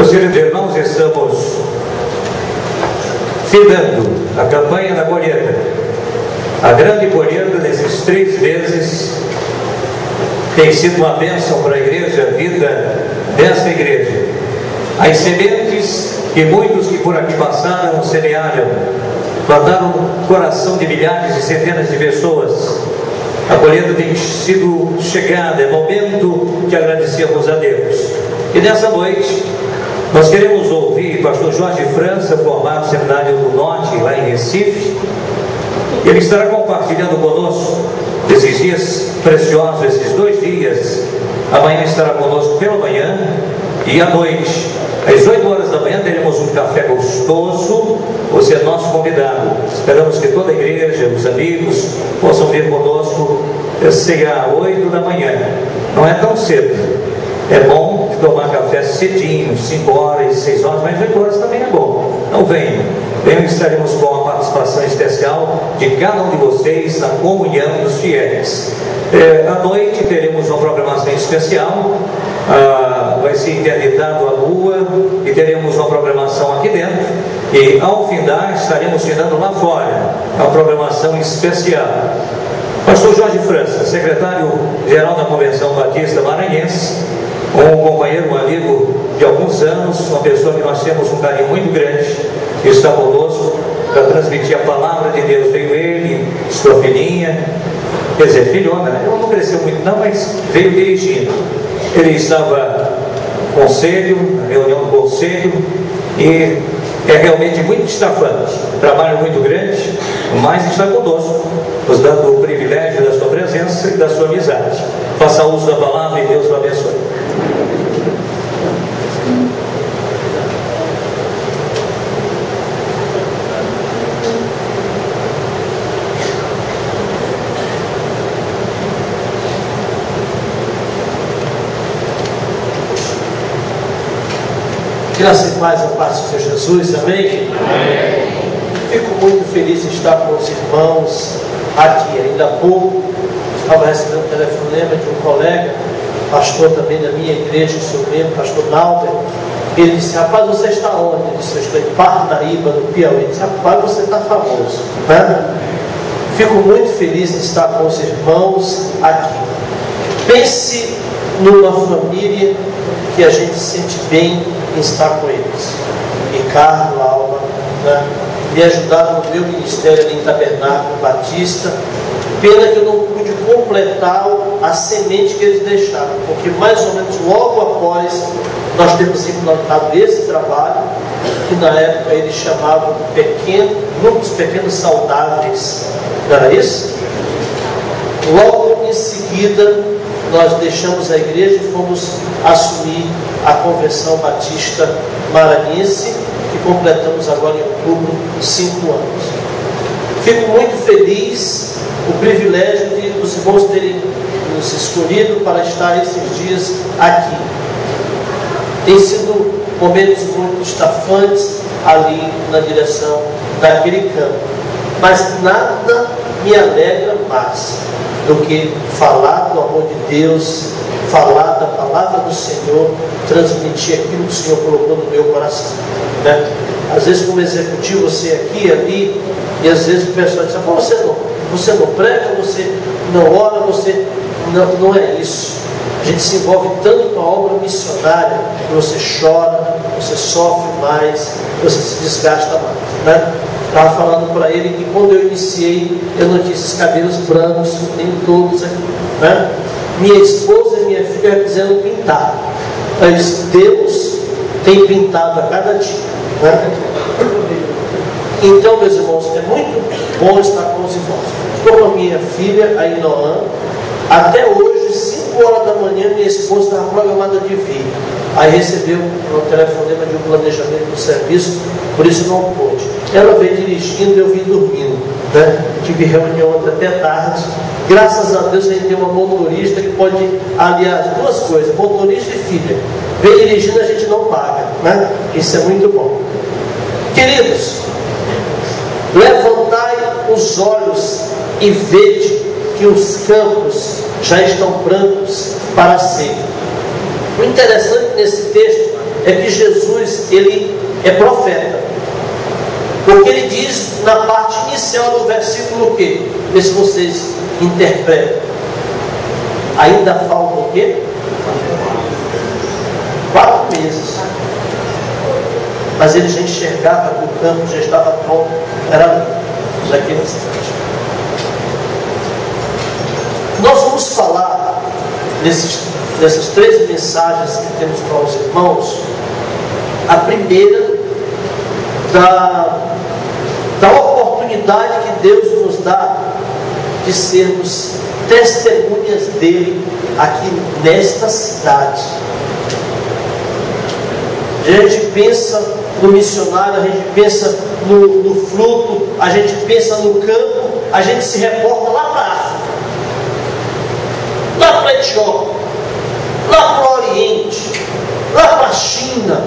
Meus queridos irmãos, estamos findando a campanha da colheita. A grande colheita desses 3 meses tem sido uma bênção para a igreja, a vida desta igreja. As sementes que muitos que por aqui passaram semearam, plantaram no coração de milhares e centenas de pessoas. A colheita tem sido chegada, é momento de agradecermos a Deus. E nessa noite nós queremos ouvir o pastor Jorge França, formado no Seminário do Norte, lá em Recife. Ele estará compartilhando conosco esses dias preciosos, esses 2 dias. Amanhã estará conosco pela manhã e à noite, às 8 horas da manhã, teremos um café gostoso. Você é nosso convidado. Esperamos que toda a igreja, os amigos, possam vir conosco cear às 8 da manhã. Não é tão cedo. É bom tomar café cedinho, 5 horas, 6 horas, mas 8 horas também é bom. Então venham. Venham, estaremos com a participação especial de cada um de vocês na comunhão dos fiéis. À noite teremos uma programação especial. Vai ser interditado a rua e teremos uma programação aqui dentro. E ao findar, estaremos findando lá fora. Uma programação especial. Pastor Jorge França, secretário-geral da Convenção Batista Maranhense, um companheiro, um amigo de alguns anos, uma pessoa que nós temos um carinho muito grande, que está conosco para transmitir a palavra de Deus. Veio ele, sua filhinha, quer dizer, filhona, né? Ela não cresceu muito não, mas veio dirigindo. Ele estava no conselho, na reunião do conselho, e é realmente muito estafante, trabalho muito grande, mas está conosco, nos dando o privilégio da sua presença e da sua amizade. Faça uso da palavra e Deus o abençoe. Graça e paz a paz do Senhor Jesus, amém? Amém? Fico muito feliz de estar com os irmãos aqui. Ainda há pouco estava recebendo um telefonema de um colega, pastor também da minha igreja, seu membro, pastor Nalber. Ele disse: rapaz, você está onde? Eu disse: eu estou em Parnaíba, no Piauí. Ele disse: rapaz, você está famoso, né? Fico muito feliz de estar com os irmãos aqui. Pense numa família que a gente se sente bem em estar com eles. Ricardo, Alba, né? Me ajudaram no meu ministério ali em Tabernáculo Batista. Pena que eu não pude completar a semente que eles deixaram, porque mais ou menos logo após nós temos implantado esse trabalho, que na época eles chamavam grupos pequenos saudáveis, não era isso? Logo em seguida nós deixamos a igreja e fomos assumir a Convenção Batista Maranhense, que completamos agora em outubro 5 anos. Fico muito feliz, o privilégio de os irmãos terem nos escolhido para estar esses dias aqui. Tem sido momentos muito estafantes ali na direção daquele campo, mas nada me alegra mais do que falar do amor de Deus, falar da palavra do Senhor, transmitir aquilo que o Senhor colocou no meu coração, né? Às vezes como executivo você aqui e ali, e às vezes o pessoal diz: você não prega, você não ora, você não é isso. A gente se envolve tanto com a obra missionária que você chora, você sofre mais, você se desgasta mais, né? Estava falando para ele que quando eu iniciei, eu não tinha esses cabelos brancos, nem todos aqui, né? Minha esposa e minha filha quiseram pintar, mas Deus tem pintado a cada dia, né? Então, meus irmãos, é muito bom estar com os irmãos. Estou com a minha filha, a Inoã. Até hoje, 5 horas da manhã, minha esposa estava programada de vir. Aí recebeu um telefonema de um planejamento do serviço, por isso não pôde. Ela veio dirigindo e eu vim dormindo, né? Tive reunião até tarde. Graças a Deus a gente tem uma motorista que pode aliar as 2 coisas, motorista e filha. Vem dirigindo, a gente não paga, né? Isso é muito bom. Queridos, levantai os olhos e vede que os campos já estão brancos para a seca. O interessante nesse texto é que Jesus, ele é profeta. Porque ele diz na parte inicial do versículo o quê? Vê se vocês interpretam. Ainda falta o quê? 4 meses. Mas ele já enxergava que o campo já estava pronto. Era ali, naquele instante. Nós vamos falar dessas 3 mensagens que temos para os irmãos. A primeira, da oportunidade que Deus nos dá de sermos testemunhas dele aqui nesta cidade. A gente pensa no missionário, a gente pensa no fruto, a gente pensa no campo, a gente se reporta lá para a África, lá para a Etiópia, lá para o Oriente, lá para a China,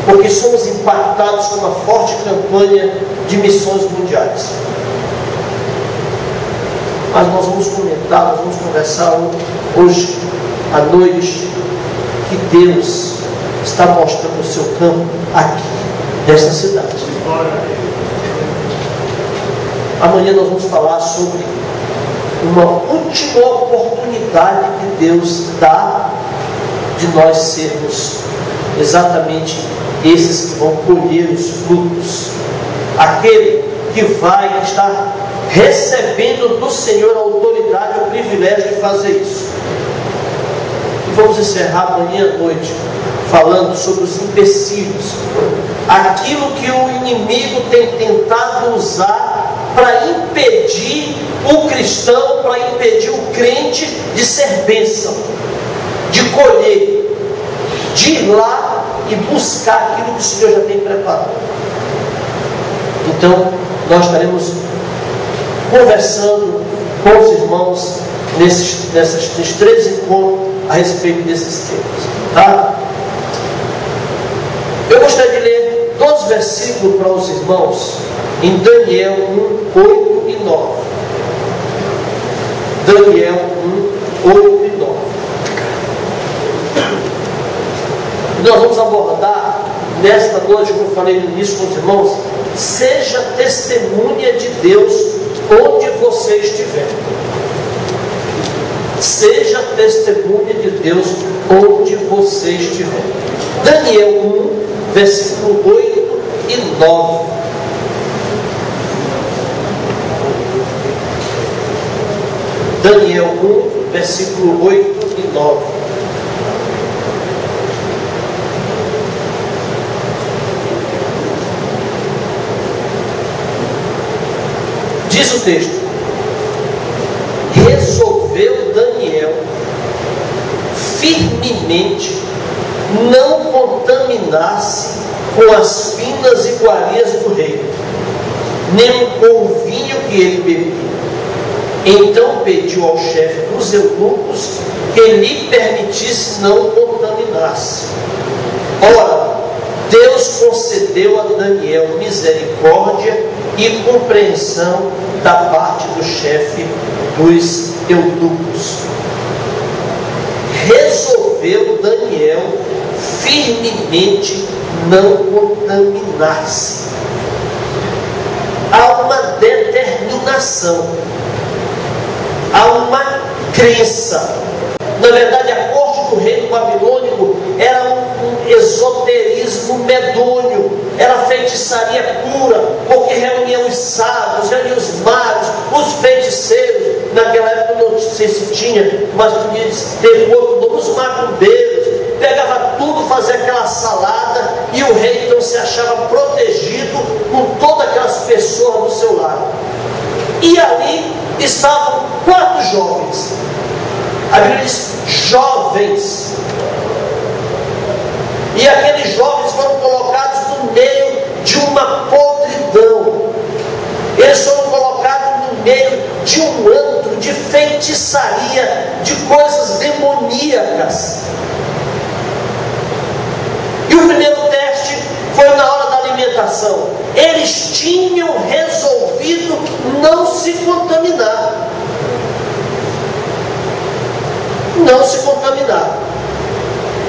porque somos impactados com uma forte campanha de missões mundiais. Mas nós vamos comentar, nós vamos conversar hoje à noite que Deus está mostrando o seu campo aqui, nesta cidade. Amanhã nós vamos falar sobre uma última oportunidade que Deus dá de nós sermos exatamente esses que vão colher os frutos. Aquele que vai estar recebendo do Senhor a autoridade e o privilégio de fazer isso. E vamos encerrar amanhã à noite falando sobre os empecilhos, aquilo que o inimigo tem tentado usar para impedir o cristão, para impedir o crente de ser bênção, de colher, de ir lá e buscar aquilo que o Senhor já tem preparado. Então, nós estaremos conversando com os irmãos nesses 3 encontros a respeito desses temas, tá? Eu gostaria de ler 2 versículos para os irmãos em Daniel 1, 8 e 9. Daniel 1, 8 e 9. Nós vamos abordar nesta noite, como eu falei no início com os irmãos, seja testemunha de Deus onde você estiver. Seja testemunha de Deus onde você estiver. Daniel 1, versículo 8 e 9. Daniel 1, versículo 8 e 9. Diz o texto: resolveu Daniel firmemente não contaminar-se com as finas iguarias do rei, nem com o vinho que ele bebia. Então pediu ao chefe dos eunucos que lhe permitisse não contaminar-se. Ora, Deus concedeu a Daniel misericórdia e compreensão da parte do chefe dos eunucos. Resolveu Daniel firmemente não contaminar-se. Há uma determinação, há uma crença. Na verdade, a corte do reino babilônico era um esoterismo medonho, era feitiçaria pura, porque reunia os sábios, reunia os magos, os feiticeiros. Naquela época não sei se tinha, mas podia ter outro nome, os macumbeiros. Pegava tudo, fazia aquela salada, e o rei então se achava protegido com todas aquelas pessoas do seu lado. E ali estavam 4 jovens. A Bíblia diz jovens. E aqueles jovens foram colocados no meio de uma podridão. Eles foram colocados no meio de um antro de feitiçaria, de coisas demoníacas. E o primeiro teste foi na hora da alimentação. Eles tinham resolvido não se contaminar. Não se contaminar.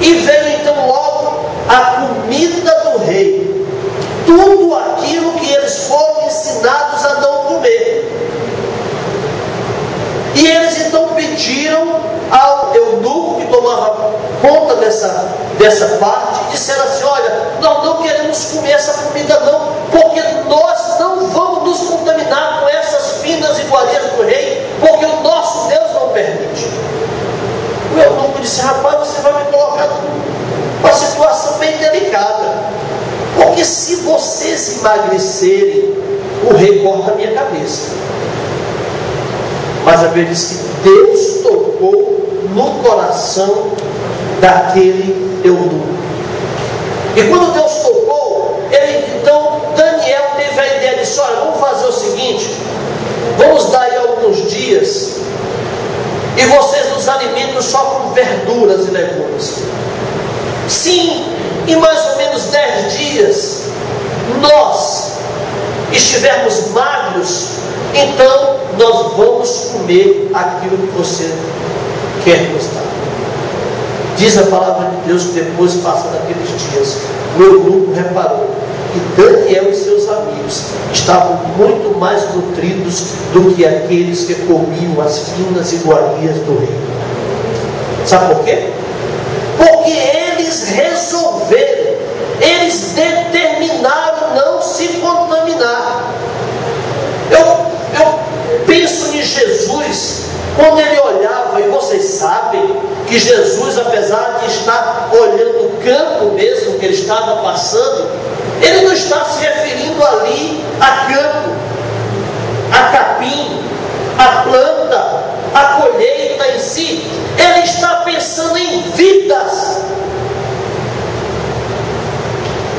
E veio então logo a tudo aquilo que eles foram ensinados a não comer. E eles então pediram ao eunuco que tomava conta dessa parte, e disseram assim: olha, nós não queremos comer essa comida não, porque nós não vamos nos contaminar com essas finas iguarias do rei, porque o nosso Deus não permite. O eunuco disse: rapaz, você vai me colocar numa situação bem delicada, porque se vocês emagrecerem, o rei corta a minha cabeça. Mas a Bíblia diz que Deus tocou no coração daquele eunuco. E quando Deus tocou, então Daniel teve a ideia de: olha, vamos fazer o seguinte, vamos dar aí alguns dias, e vocês nos alimentam só com verduras e legumes. Sim, em mais ou menos 10 dias, nós estivermos magros, então nós vamos comer aquilo que você quer nos dar. Diz a palavra de Deus que depois passa daqueles dias, o eunuco reparou que Daniel e seus amigos estavam muito mais nutridos do que aqueles que comiam as finas iguarias do rei. Sabe por quê? Porque eles resolveram, eles determinaram não se contaminar. Eu penso em Jesus, quando ele olhava, e vocês sabem que Jesus, apesar de estar olhando o campo mesmo que ele estava passando, ele não está se referindo ali a campo, a capim, a planta, a colheita em si. Ele está pensando em vidas.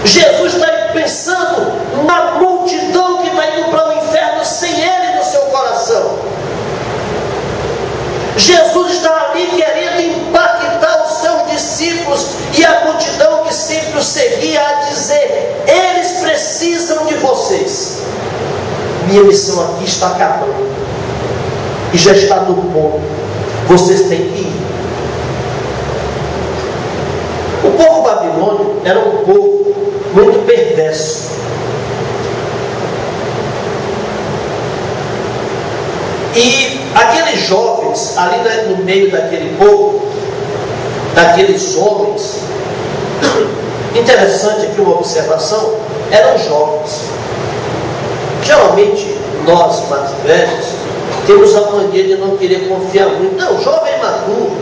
Jesus está pensando na multidão que está indo para o inferno sem ele no seu coração. Jesus está ali querendo impactar os seus discípulos e a multidão que sempre o seguia, a dizer: eles precisam de vocês. Minha missão aqui está acabando e já está no ponto. Vocês têm que ir. O povo babilônico era um povo muito perverso. E aqueles jovens, ali no meio daquele povo, daqueles homens, interessante aqui uma observação, eram jovens. Geralmente, nós mais velhos, temos a mania de não querer confiar muito. Não, jovem é maduro.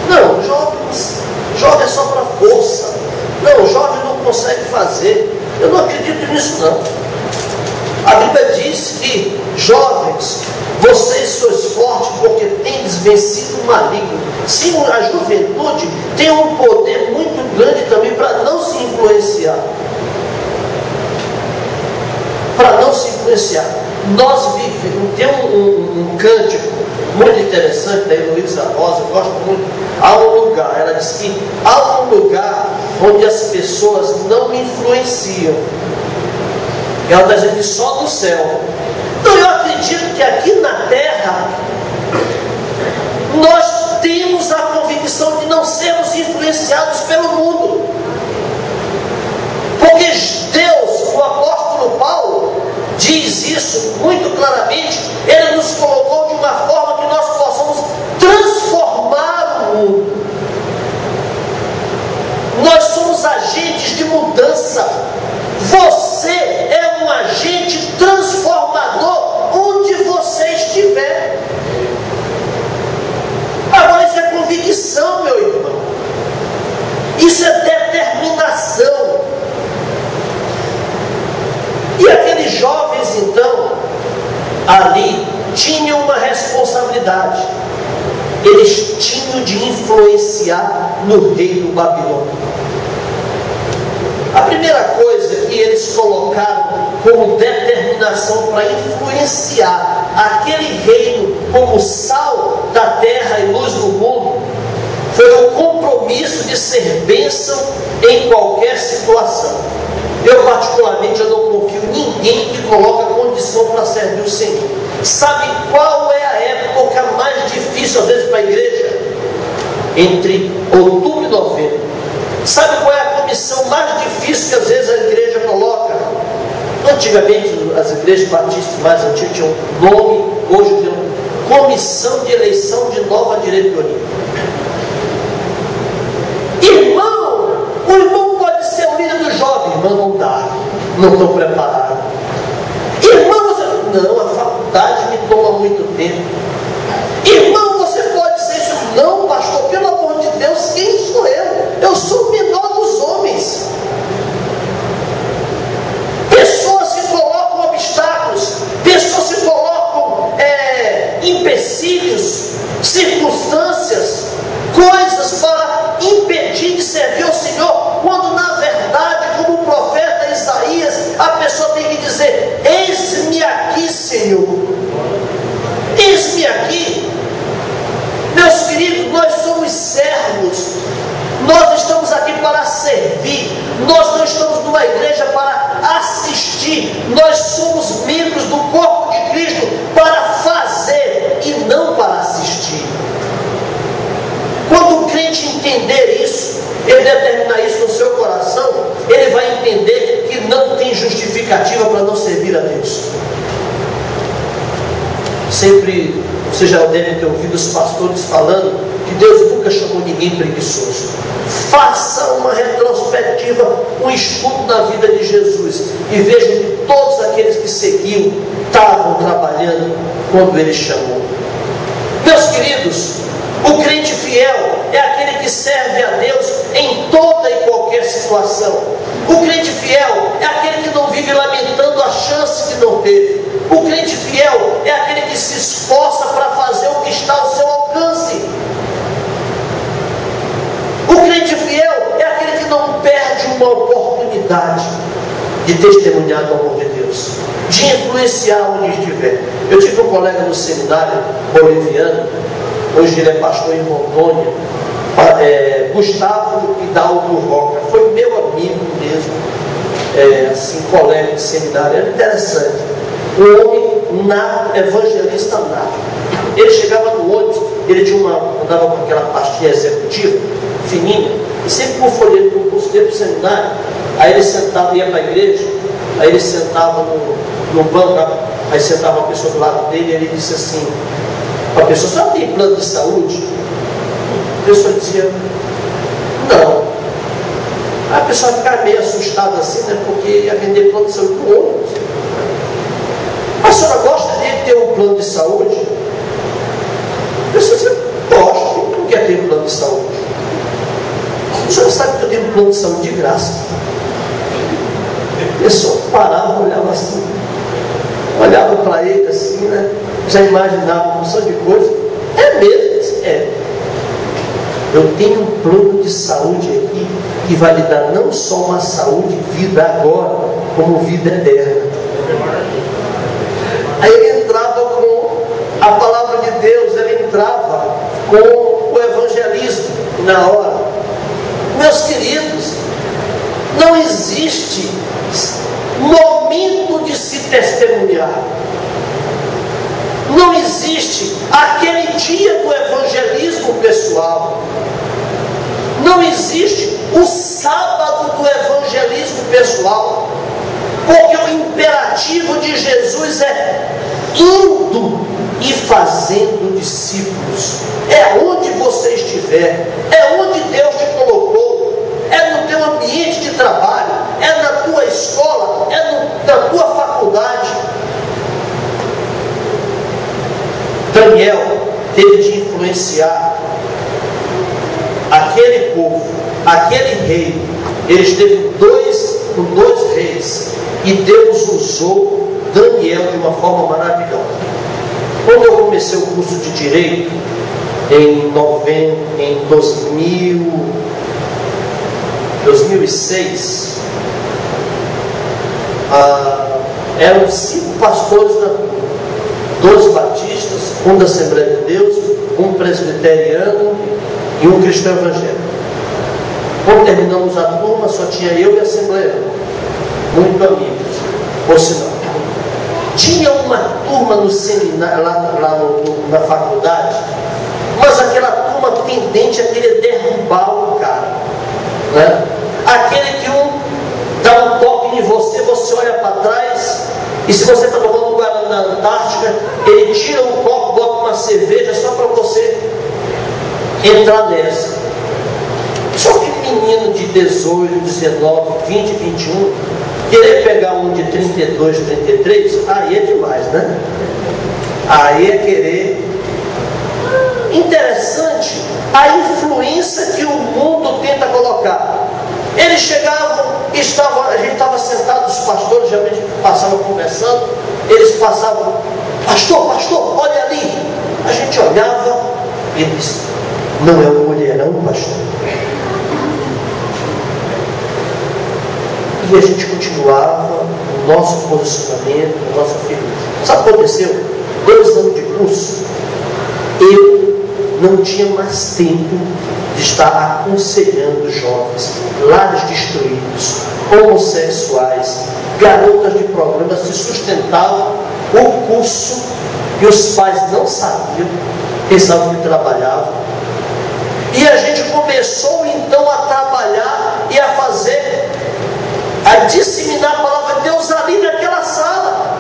Não, jovem é só para força. Não, jovem não consegue fazer. Eu não acredito nisso não. A Bíblia diz que: jovens, vocês sois fortes porque tendes vencido o maligno. Sim, a juventude tem um poder muito grande também para não se influenciar. Para não se influenciar. Nós vivemos, tem um cântico muito interessante da Heloísa Rosa, eu gosto muito. Há um lugar, ela diz que há um lugar onde as pessoas não me influenciam. Ela está dizendo que só no céu. Então eu acredito que aqui na terra nós temos a convicção de não sermos influenciados pelo mundo. Porque Deus, o apóstolo Paulo, diz isso muito claramente. Ele nos colocou de uma forma que nós possamos transformar o mundo. Nós somos agentes de mudança. Você é um agente transformador onde você estiver. Agora isso é convicção, meu irmão. Isso é determinação. E aqueles jovens então ali tinham uma responsabilidade. Eles tinham de influenciar no reino babilônico. A primeira coisa que eles colocaram como determinação para influenciar aquele reino como sal da terra e luz do mundo foi o compromisso de ser bênção em qualquer situação. Eu particularmente eu não confio em ninguém que coloca condição para servir o Senhor. Sabe qual é a época mais difícil às vezes para a igreja? Entre outubro e novembro. Sabe qual é a comissão mais difícil que às vezes a igreja coloca? Antigamente, as igrejas batistas mais antigas tinham um nome, hoje tem Comissão de Eleição de Nova Diretoria. Irmão, o irmão pode ser o líder do jovem. Irmão, não dá, não estou preparado. Irmão, você... não, a faculdade me toma muito tempo. Irmão, você pode ser isso. Não, pastor, pelo amor de Deus, quem sou eu? Eu sou o menor dos homens. Pessoas se colocam obstáculos, pessoas se colocam empecilhos, circunstâncias, coisas para impedir de servir ao Senhor, quando na verdade, como o profeta Isaías, a pessoa tem que dizer: eis-me aqui, Senhor, eis-me aqui. Meus queridos, nós somos servos, nós estamos aqui para servir, nós não estamos numa igreja para assistir, nós somos membros do corpo de Cristo para fazer e não para assistir. Quando o crente entender isso, ele determinar isso no seu coração, ele vai entender que não tem justificativa para não servir a Deus. Sempre, vocês já devem ter ouvido os pastores falando que Deus nunca chamou ninguém preguiçoso. Faça uma retrospectiva, um estudo da vida de Jesus e veja que todos aqueles que seguiam estavam trabalhando quando Ele chamou. Meus queridos, o crente fiel é aquele que serve a Deus em toda e qualquer situação. O crente fiel é aquele que não vive lamentando a chance que não teve. O crente fiel é aquele que se esforça para fazer o que está ao seu alcance. O crente fiel é aquele que não perde uma oportunidade de testemunhar do amor de Deus, de influenciar onde estiver. Eu tive um colega no seminário boliviano, hoje ele é pastor em Rondônia, Gustavo Hidalgo Roca, foi meu amigo mesmo, assim, colega de seminário. Era interessante, um homem evangelista nato. Ele chegava no ônibus, ele andava com aquela pastinha executiva fininha, e sempre com o folheto do curso dele para o seminário. Aí ele sentava, ia para a igreja, aí ele sentava no banco, aí sentava uma pessoa do lado dele, e ele disse assim para a pessoa: "Só tem plano de saúde?" A pessoa dizia: "Não." Aí a pessoa ficava meio assustada assim, né, porque ia vender plano de saúde no ônibus. "A senhora gosta de ter um plano de saúde?" A pessoa dizia: "Gosto, quem não quer ter um plano de saúde?" "A senhora sabe que eu tenho um plano de saúde de graça." A pessoa parava, olhava assim, olhava para ele assim, né? Já imaginava uma porção de coisa. "É mesmo?" "É. Eu tenho um plano de saúde aqui que vai lhe dar não só uma saúde e vida agora, como vida eterna." Aí ele entrava com a palavra de Deus, ele entrava com o evangelismo na hora. Meus queridos, não existe momento de se testemunhar. Não existe aquele dia do evangelismo pessoal. Não existe o sábado do evangelismo pessoal. Porque o imperativo de Jesus é indo e fazendo discípulos. É onde você estiver, é onde Deus te colocou, é no teu ambiente de trabalho, é na tua escola, é na tua faculdade. Daniel teve de influenciar aquele povo, aquele rei. Ele esteve com dois reis, e Deus usou Daniel de uma forma maravilhosa. Quando eu comecei o curso de Direito, em 2006, eram 5 pastores na turma, 2 batistas, um da Assembleia de Deus, um presbiteriano e um cristão evangélico. Quando terminamos a turma, só tinha eu e a Assembleia, muito amigos, por sinal. Tinha uma turma no seminário, na faculdade, mas aquela turma tendente a querer derrubar o cara, né? Aquele que dá um toque em você, você olha para trás E se você está tomando um Guaraná na Antártica, ele tira um copo, bota uma cerveja só para você entrar nessa. Só que menino de 18, 19, 20, 21, querer pegar um de 32, 33, aí é demais, né? Aí é querer. Interessante a influência que o mundo tenta colocar. Eles chegavam, a gente estava sentado, os pastores geralmente passavam conversando, eles passavam, pastor, olha ali. A gente olhava e disse, não é um mulherão, pastor. E a gente continuava o nosso posicionamento, a nossa firmeza. Sabe o que aconteceu? 2 anos de curso, eu não tinha mais tempo de estar aconselhando jovens, lares destruídos, homossexuais, garotas de programas que sustentavam o curso e os pais não sabiam, pensavam que trabalhavam. E a gente começou então a trabalhar e a fazer, a disseminar a palavra de Deus ali naquela sala.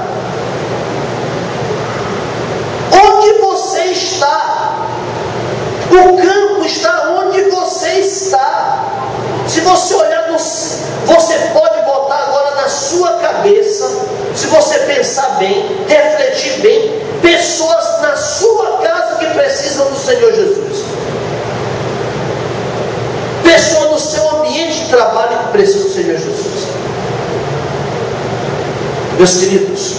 Onde você está? O campo está onde você está. Se você olhar, você pode botar agora na sua cabeça, se você pensar bem, refletir bem, pessoas na sua casa que precisam do Senhor Jesus. Pessoas no seu ambiente de trabalho que precisam do Senhor Jesus. Meus queridos,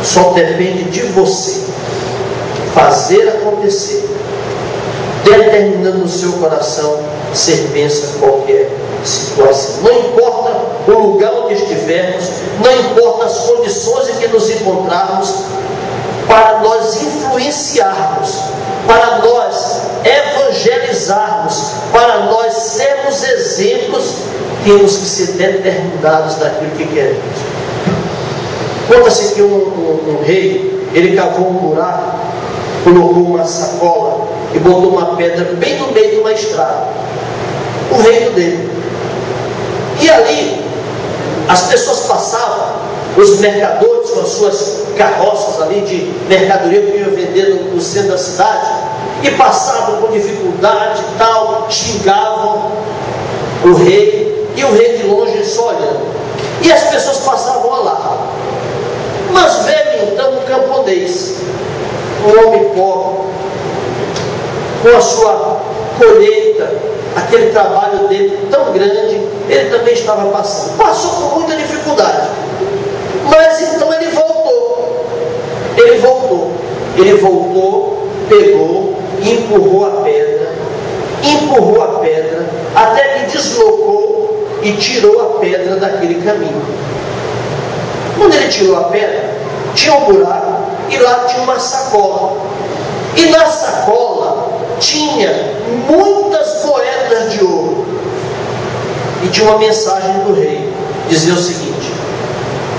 só depende de você fazer acontecer, determinando no seu coração ser bênção em qualquer situação. Não importa o lugar onde estivermos, não importa as condições em que nos encontrarmos, para nós influenciarmos, para nós evangelizarmos, para nós sermos exemplos, temos que ser determinados daquilo que queremos. Conta-se que um rei, ele cavou um buraco, colocou uma sacola e botou uma pedra bem no meio de uma estrada, o reino dele. E ali as pessoas passavam, os mercadores com as suas carroças ali de mercadoria que iam vender no centro da cidade, e passavam com dificuldade e tal, xingavam o rei, e o rei de longe só olhando, e as pessoas passavam lá. Mas veio então um camponês, um homem pobre, com a sua colheita, aquele trabalho dele tão grande, ele também estava passou por muita dificuldade. Mas então ele voltou, pegou e empurrou a pedra, até que deslocou e tirou a pedra daquele caminho. Quando ele tirou a pedra, tinha um buraco e lá tinha uma sacola. E na sacola tinha muitas moedas de ouro. E tinha uma mensagem do rei. Dizia o seguinte: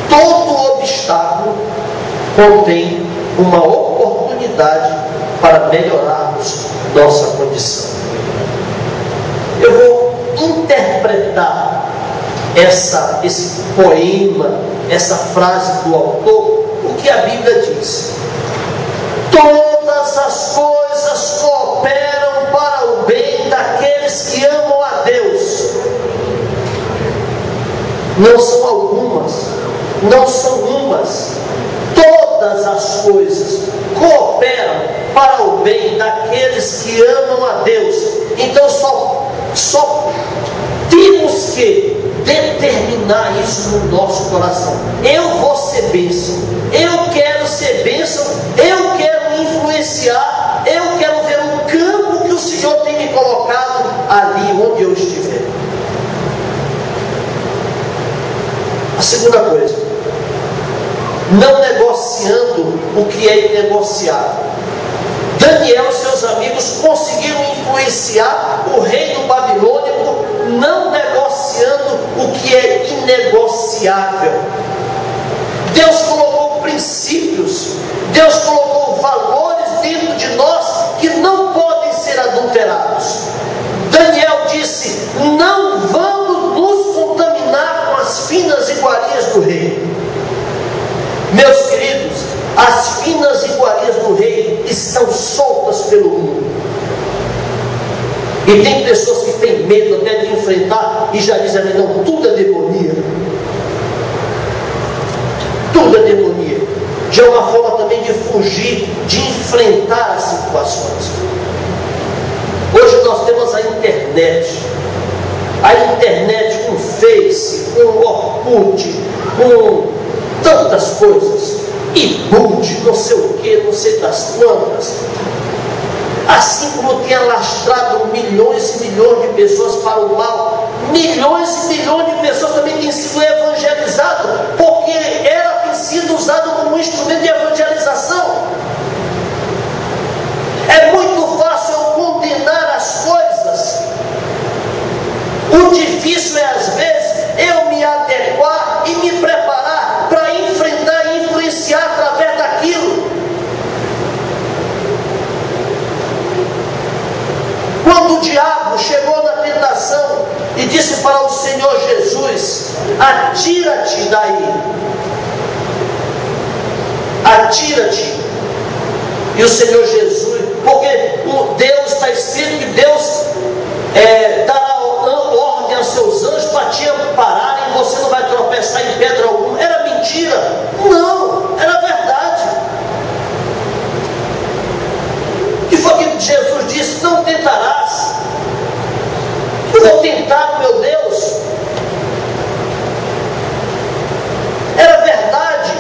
todo obstáculo contém uma oportunidade para melhorarmos nossa condição. Eu vou interpretar esse poema, essa frase do autor, o que a Bíblia diz. Todas as coisas cooperam para o bem daqueles que amam a Deus. Não são algumas, não são umas. Todas as coisas cooperam para o bem daqueles que amam a Deus. Então só temos que determinar isso no nosso coração. Eu vou ser bênção, eu quero ser bênção, eu quero influenciar, eu quero ver um campo que o Senhor tem me colocado ali onde eu estiver. A segunda coisa, não negociando o que é inegociável. Daniel e seus amigos conseguiram influenciar o reino babilônico, não negociando o que é inegociável. Deus colocou princípios, Deus colocou valores dentro de nós que não podem ser adulterados. Daniel disse: não vamos nos contaminar com as finas iguarias do rei. Meus estão soltas pelo mundo. E tem pessoas que têm medo até de enfrentar e já dizem: não, tudo é demoníaco. Tudo é demoníaco. Já é uma forma também de fugir, de enfrentar as situações. Hoje nós temos a internet. A internet com Face, com Orkut, com tantas coisas. E-book, não sei o que, não sei das quantas. Assim como tem alastrado milhões e milhões de pessoas para o mal, milhões e milhões de pessoas também têm sido evangelizadas, porque ela tem sido usada como um instrumento de evangelização. É muito fácil eu condenar as coisas. O difícil é, às vezes, eu me adequar e me preparar para enfrentar e influenciar através daquilo. Quando o diabo chegou na tentação e disse para o Senhor Jesus: atira-te daí, atira-te. E o Senhor Jesus, porque Deus, está escrito que Deus dará ordem aos seus anjos para te ampararem, você não vai tropeçar em pedra alguma. Era mentira? Não, era verdade. Que foi que Jesus disse: não tentarás. Eu vou tentar, meu Deus. Era verdade.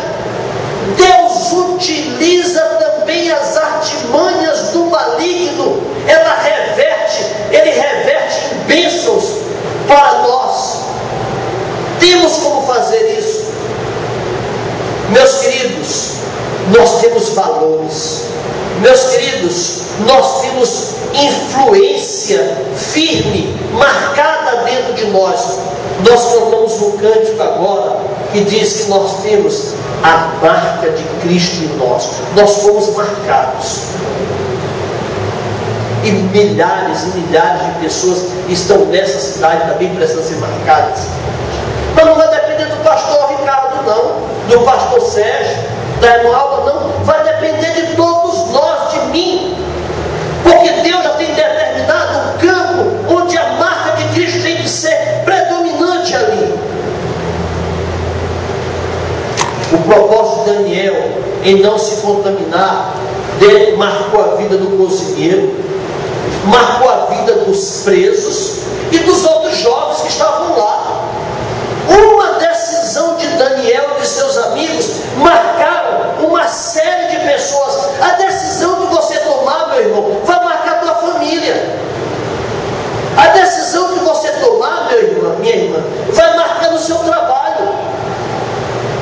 Deus utiliza também as artimanhas do maligno. Ele reverte em bênçãos para nós. Temos como fazer isso. Meus queridos, nós temos valores. Meus queridos, nós temos influência firme, marcada dentro de nós. Nós cantamos um cântico agora que diz que nós temos a marca de Cristo em nós. Nós fomos marcados. E milhares e milhares de pessoas estão nessa cidade também precisam ser marcadas. Mas não vai depender do pastor Ricardo, não, do pastor Sérgio, da irmã Alba, não. Vai depender de todos nós, de mim. Porque Deus já tem determinado um campo onde a marca de Cristo tem que ser predominante ali. O propósito de Daniel em não se contaminar marcou a vida do cozinheiro, marcou a vida dos presos e dos outros jovens que estavam lá. Uma decisão de Daniel e de seus amigos marcaram uma série de pessoas. A decisão que você tomar, meu irmão, vai marcar a tua família. A decisão que você tomar, meu irmão, minha irmã, vai marcar no seu trabalho,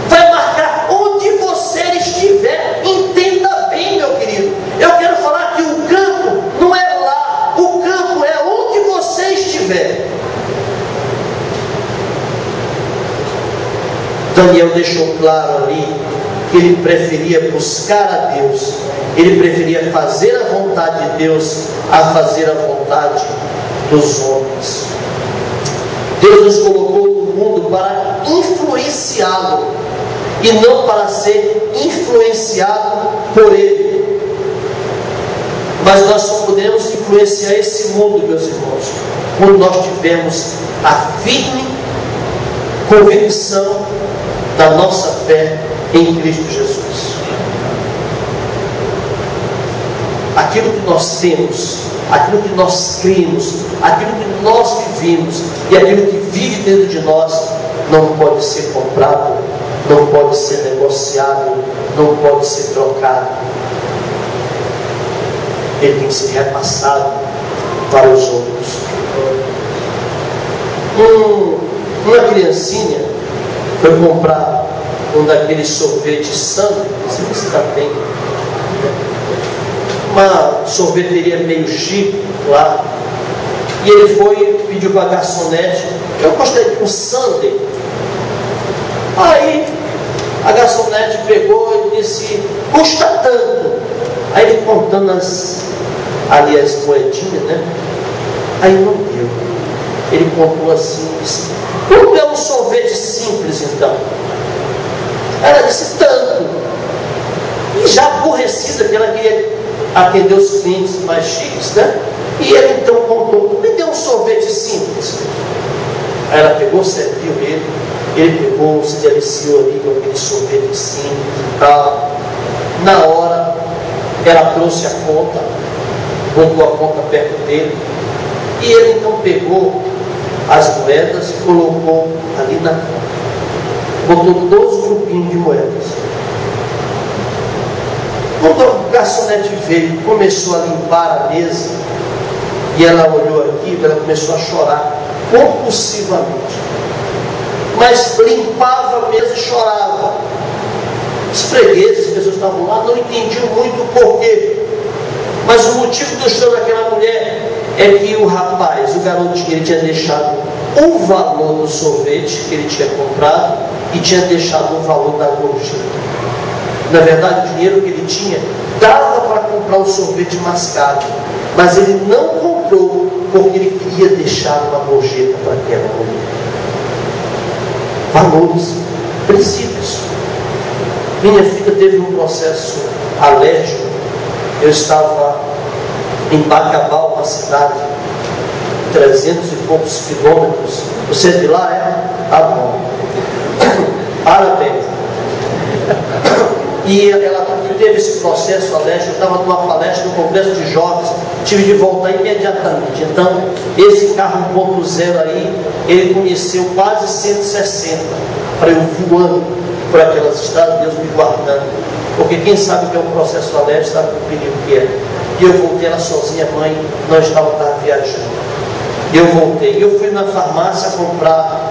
vai marcar onde você estiver. Entenda bem, meu querido. Eu quero falar que o campo não é lá, o campo é onde você estiver. Daniel deixou claro ali que ele preferia buscar a Deus, ele preferia fazer a vontade de Deus a fazer a vontade dos homens. Deus nos colocou no mundo para influenciá-lo e não para ser influenciado por ele. Mas nós só podemos influenciar esse mundo, meus irmãos, quando nós tivermos a firme convicção da nossa fé em Cristo Jesus. Aquilo que nós temos, aquilo que nós cremos, aquilo que nós vivemos e aquilo que vive dentro de nós não pode ser comprado, não pode ser negociado, não pode ser trocado. Ele tem que ser repassado para os outros. Uma criancinha foi comprar um daqueles sorvetes Sandro, não sei se está bem, uma sorveteria meio chique lá, e ele foi e pediu para a garçonete: eu gostaria de um sundae. Aí a garçonete pegou e disse: custa tanto. Aí ele contando as moedinhas, né? Aí não deu. Ele contou assim, disse: quanto é um sorvete simples então? Ela disse: tanto. E já aborrecida, que ela queria atender os clientes mais chiques, né? E ele então contou, me deu um sorvete simples. Aí ela pegou, serviu ele pegou, se deliciou ali com aquele sorvete simples e tal. Na hora, ela trouxe a conta, botou a conta perto dele, e ele então pegou as moedas e colocou ali na conta. Botou 12 grupinhos de moedas. Quando o garçonete veio, começou a limpar a mesa, e ela olhou aquilo, ela começou a chorar compulsivamente. Mas limpava a mesa e chorava. Os fregueses, as pessoas estavam lá, não entendiam muito o porquê. Mas o motivo do choro daquela mulher é que o rapaz, o garotinho, ele tinha deixado o valor do sorvete que ele tinha comprado e tinha deixado o valor da gorjeta. Na verdade, o dinheiro que ele tinha dava para comprar o sorvete mascado, mas ele não comprou porque ele queria deixar uma gorjeta para aquela mulher. Valores, princípios. Minha filha teve um processo alérgico. Eu estava em Bacabal, uma cidade, 300 e poucos quilômetros. Você é de lá, é? Tá bom. Parabéns. E ela teve esse processo alérgico. Eu estava numa palestra no Congresso de Jovens, tive de voltar imediatamente. Então, esse carro 1.0 aí, ele conheceu quase 160 para eu voando por aquelas estradas, Deus me guardando. Porque quem sabe que é um processo alérgico sabe o perigo que é. E eu voltei, ela sozinha, mãe não estava viajando. E eu voltei. Eu fui na farmácia comprar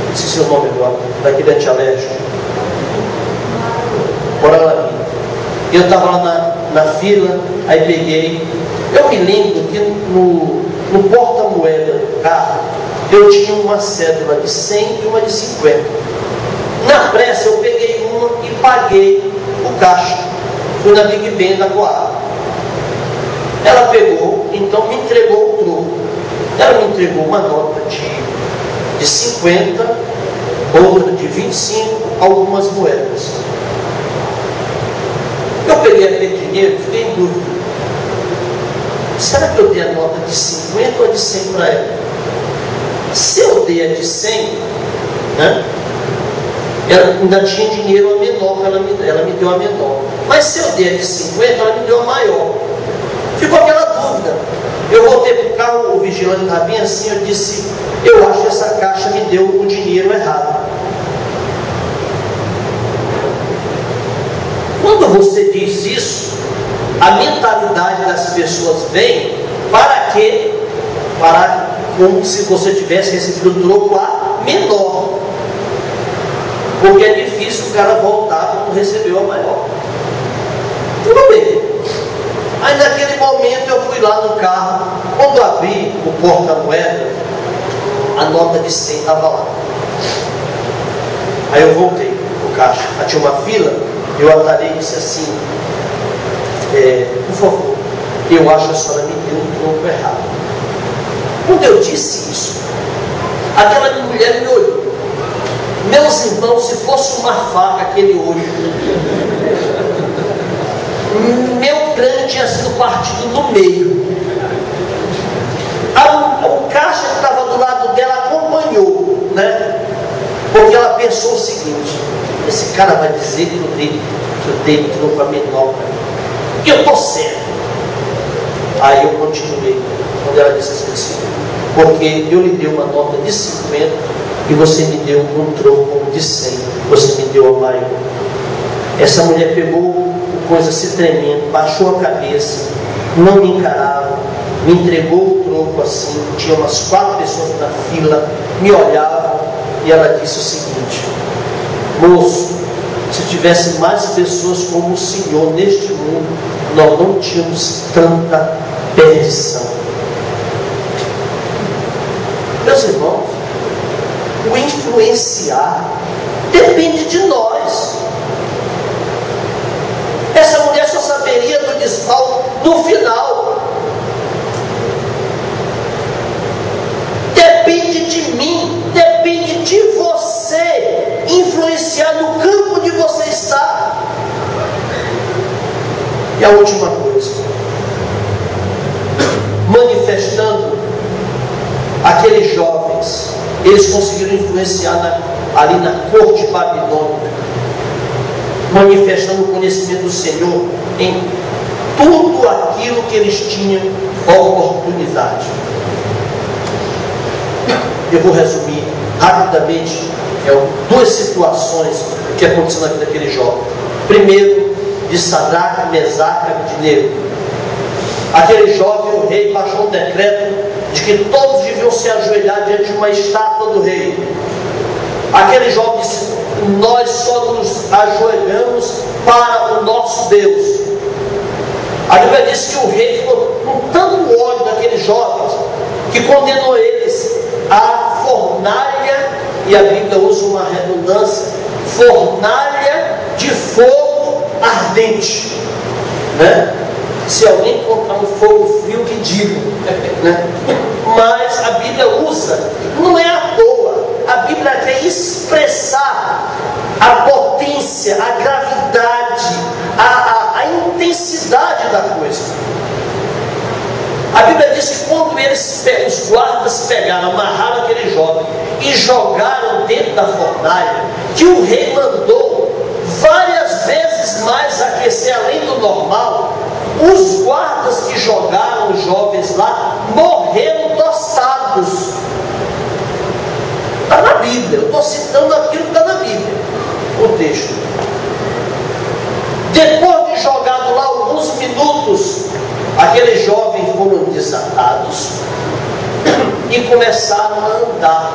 não sei se é o nome agora, daquele antialérgico. Coralamina. Eu estava lá na fila, aí peguei. Eu me lembro que no porta-moeda do carro, eu tinha uma cédula de 100 e uma de 50. Na pressa, eu peguei uma e paguei o caixa. Fui na Big Ben da Coab. Ela pegou, então me entregou o troco. Ela me entregou uma nota de 50, outra de 25, algumas moedas. Eu peguei aquele dinheiro e fiquei em dúvida. Será que eu dei a nota de 50 ou a de 100 para ela? Se eu dei a de 100, né, ela ainda tinha dinheiro a menor, ela me deu a menor. Mas se eu dei a de 50, ela me deu a maior. Ficou aquela dúvida. Eu voltei para o carro, o vigilante estava bem assim, eu disse, eu acho que essa caixa me deu o dinheiro errado. Quando você diz isso, a mentalidade das pessoas vem para quê? Como se você tivesse recebido o troco a menor. Porque é difícil o cara voltar quando recebeu a maior. Tudo bem. Aí naquele momento eu fui lá no carro. Quando eu abri o porta-moeda, a nota de 100 estava lá. Aí eu voltei pro caixa. Aí tinha uma fila, eu atalhei e disse assim, por favor, eu acho que a senhora me deu um troco errado. Quando eu disse isso, aquela mulher me olhou. Meus irmãos, se fosse uma faca aquele olho, meu crânio tinha sido partido no meio. O caixa que estava do lado dela acompanhou, né? Porque ela pensou o seguinte, esse cara vai dizer que eu dei troco a menor para mim. E eu estou certo. Aí eu continuei. Quando ela disse assim, porque eu lhe dei uma nota de 50 e você me deu um troco de 100. Você me deu a maior. Essa mulher pegou coisa se tremendo, baixou a cabeça, não me encarava, me entregou o troco assim. Tinha umas 4 pessoas na fila, me olhavam e ela disse o seguinte, moço, se tivesse mais pessoas como o Senhor neste mundo, nós não tínhamos tanta perdição. Meus irmãos, o influenciar depende de nós. Essa mulher só saberia do desfalque no final. Depende de mim, depende de você influenciar no campo onde você está. E a última coisa, manifestando aqueles jovens, eles conseguiram influenciar ali na corte babilônica, manifestando o conhecimento do Senhor em tudo aquilo que eles tinham oportunidade. Eu vou resumir rapidamente duas situações que aconteceram na vida daquele jovem. Primeiro, de Sadraque, Mesaque e Abednego. Aquele jovem, o rei baixou um decreto de que todos deviam se ajoelhar diante de uma estátua do rei. Aquele jovem disse: nós só nos ajoelhamos para o nosso Deus. A Bíblia diz que o rei ficou com tanto ódio daqueles jovens que condenou eles à fornalha, e a Bíblia usa uma redundância, fornalha de fogo ardente, né? Se alguém encontrar um fogo frio, que diga, né? Mas a Bíblia usa, não é à toa, a Bíblia quer expressar a potência, a gravidade, a intensidade da coisa. A Bíblia diz que quando os guardas pegaram, amarraram aquele jovem e jogaram dentro da fornalha, que o rei mandou várias vezes mais aquecer além do normal, os guardas que jogaram os jovens lá morreram tostados. Está na Bíblia, eu estou citando aquilo que está na Bíblia, o texto. Depois de jogado lá alguns minutos, aqueles jovens foram desatados e começaram a andar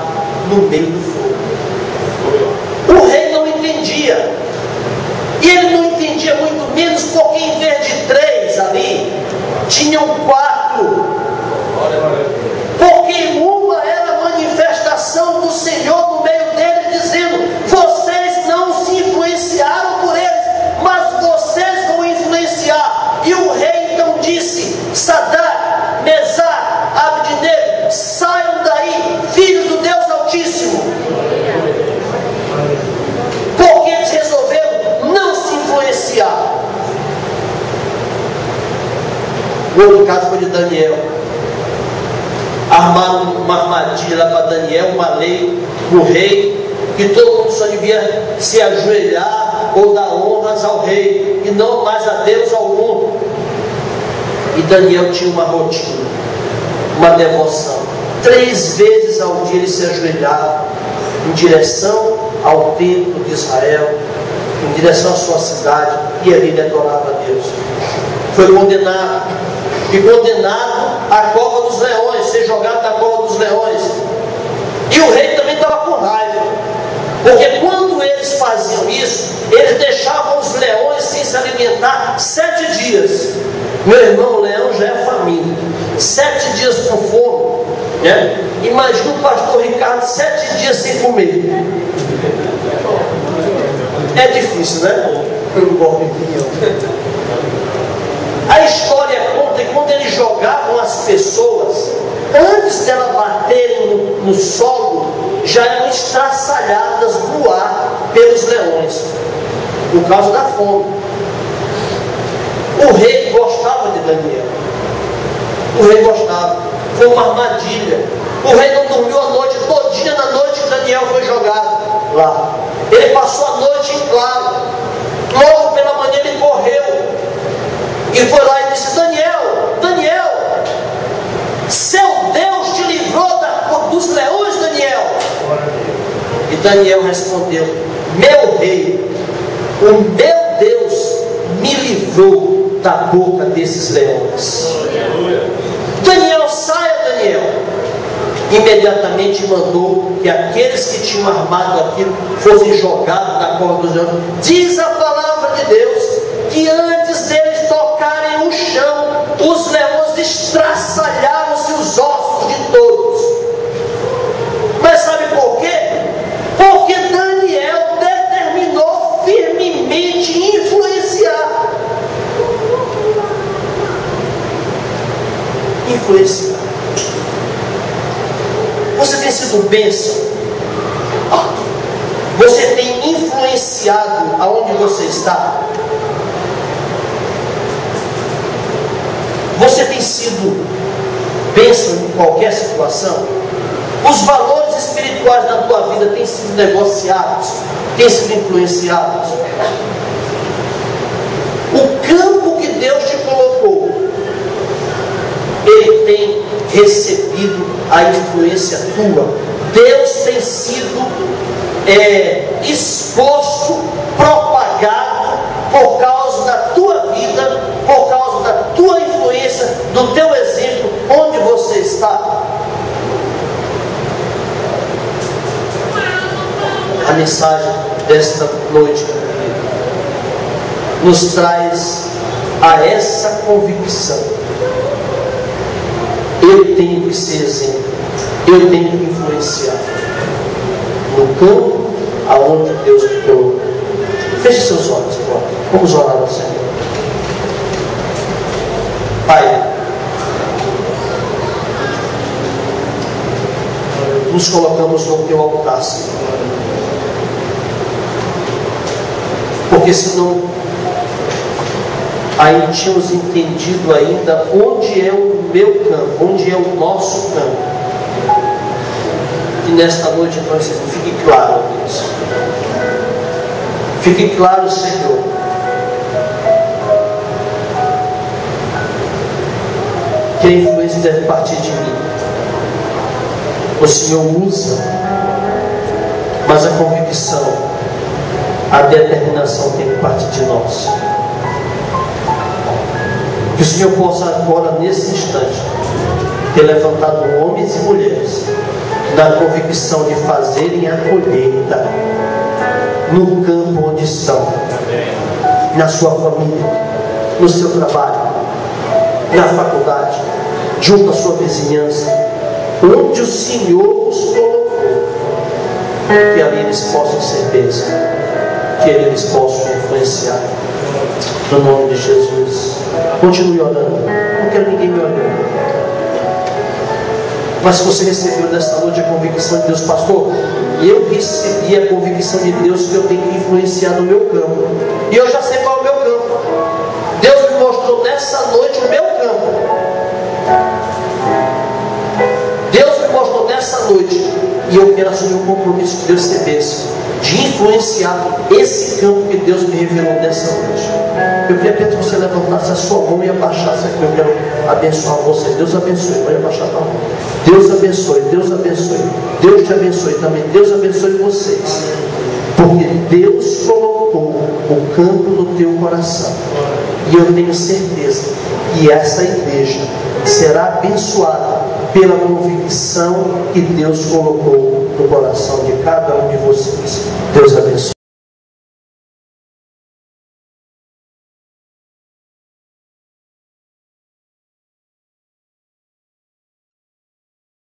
no meio do fogo. O rei não entendia, e ele não entendia muito menos porque em vez de 3 ali, tinham 4, porque uma era a manifestação do Senhor no meio deles, dizendo: vocês não se influenciaram por eles, mas vocês vão influenciar. E o rei então disse: Sadraque, Mesaque, Abednego, saiam daí, filhos do Deus Altíssimo. Porque eles resolveram não se influenciar. O outro caso foi de Daniel. Armaram uma armadilha lá para Daniel, uma lei do rei, que todo mundo só devia se ajoelhar ou dar honras ao rei, e não mais a Deus algum. E Daniel tinha uma rotina, uma devoção. 3 vezes ao dia ele se ajoelhava em direção ao templo de Israel, em direção à sua cidade, e ali ele adorava a Deus. Foi condenado, e condenado à cova dos leões, ser jogado na cova dos leões. E o rei também estava com raiva, porque quando eles faziam isso, eles deixavam os leões sem se alimentar 7 dias. Meu irmão, o leão já é faminto, 7 dias com fome, né? Imagina o pastor Ricardo 7 dias sem comer. É difícil, né? A história conta que quando eles jogavam as pessoas, antes delas baterem no solo, já eram estraçalhadas no ar pelos leões, por causa da fome. O rei gostava de Daniel. O rei gostava. Foi uma armadilha. O rei não dormiu a noite todinha, na noite que Daniel foi jogado lá. Ele passou a noite em claro. Logo pela manhã ele correu e foi lá e disse: Daniel, Daniel, seu Deus te livrou dos leões, Daniel. E Daniel respondeu: meu rei, o meu Deus me livrou da boca desses leões. Daniel, saia, Daniel. Imediatamente mandou que aqueles que tinham armado aquilo fossem jogados na cova dos leões. Diz a palavra de Deus que antes deles tocarem o chão, os leões estraçalharam-se os ossos de todos. Mas sabe por quê? Porque Daniel determinou firmemente influenciar. Você tem sido bênção? Você tem influenciado aonde você está? Você tem sido bênção em qualquer situação? Os valores espirituais na tua vida têm sido negociados, têm sido influenciados? O campo que Deus te colocou, ele tem recebido a influência tua. Deus tem sido exposto, propagado por causa da tua vida, por causa da tua influência, do teu exemplo, onde você está. A mensagem desta noite nos traz a essa convicção: eu tenho que ser exemplo, eu tenho que influenciar no campo aonde Deus me colocou. Feche seus olhos agora, vamos orar ao Senhor. Pai, nos colocamos no teu altar, Senhor, porque senão aí tínhamos entendido ainda onde é o meu campo, onde é o nosso campo. E nesta noite, então, fique claro, Deus. Fique claro, Senhor, que a influência deve partir de mim. O Senhor usa, mas a convicção, a determinação tem que partir de nós. Que o Senhor possa agora, nesse instante, ter levantado homens e mulheres na convicção de fazerem a colheita no campo onde estão, na sua família, no seu trabalho, na faculdade, junto à sua vizinhança, onde o Senhor os colocou, que ali eles possam ser bênção, que eles possam influenciar, no nome de Jesus. Continue orando, não quero ninguém me olhando. Mas se você recebeu nesta noite a convicção de Deus, pastor, eu recebi a convicção de Deus que eu tenho que influenciar no meu campo, e eu já sei qual é o meu campo. Deus me mostrou nessa noite o meu campo. Deus me mostrou nessa noite, e eu quero assumir o compromisso de Deus ser bênção, de influenciar esse campo que Deus me revelou nessa noite. Eu queria apenas que você levantasse a sua mão e abaixasse aqui. Eu quero abençoar você. Deus abençoe. Pode abaixar a mão. Deus abençoe. Deus abençoe. Deus te abençoe também. Deus abençoe vocês. Porque Deus colocou o campo no teu coração. E eu tenho certeza que essa igreja será abençoada pela convicção que Deus colocou no coração de cada um de vocês. Deus abençoe.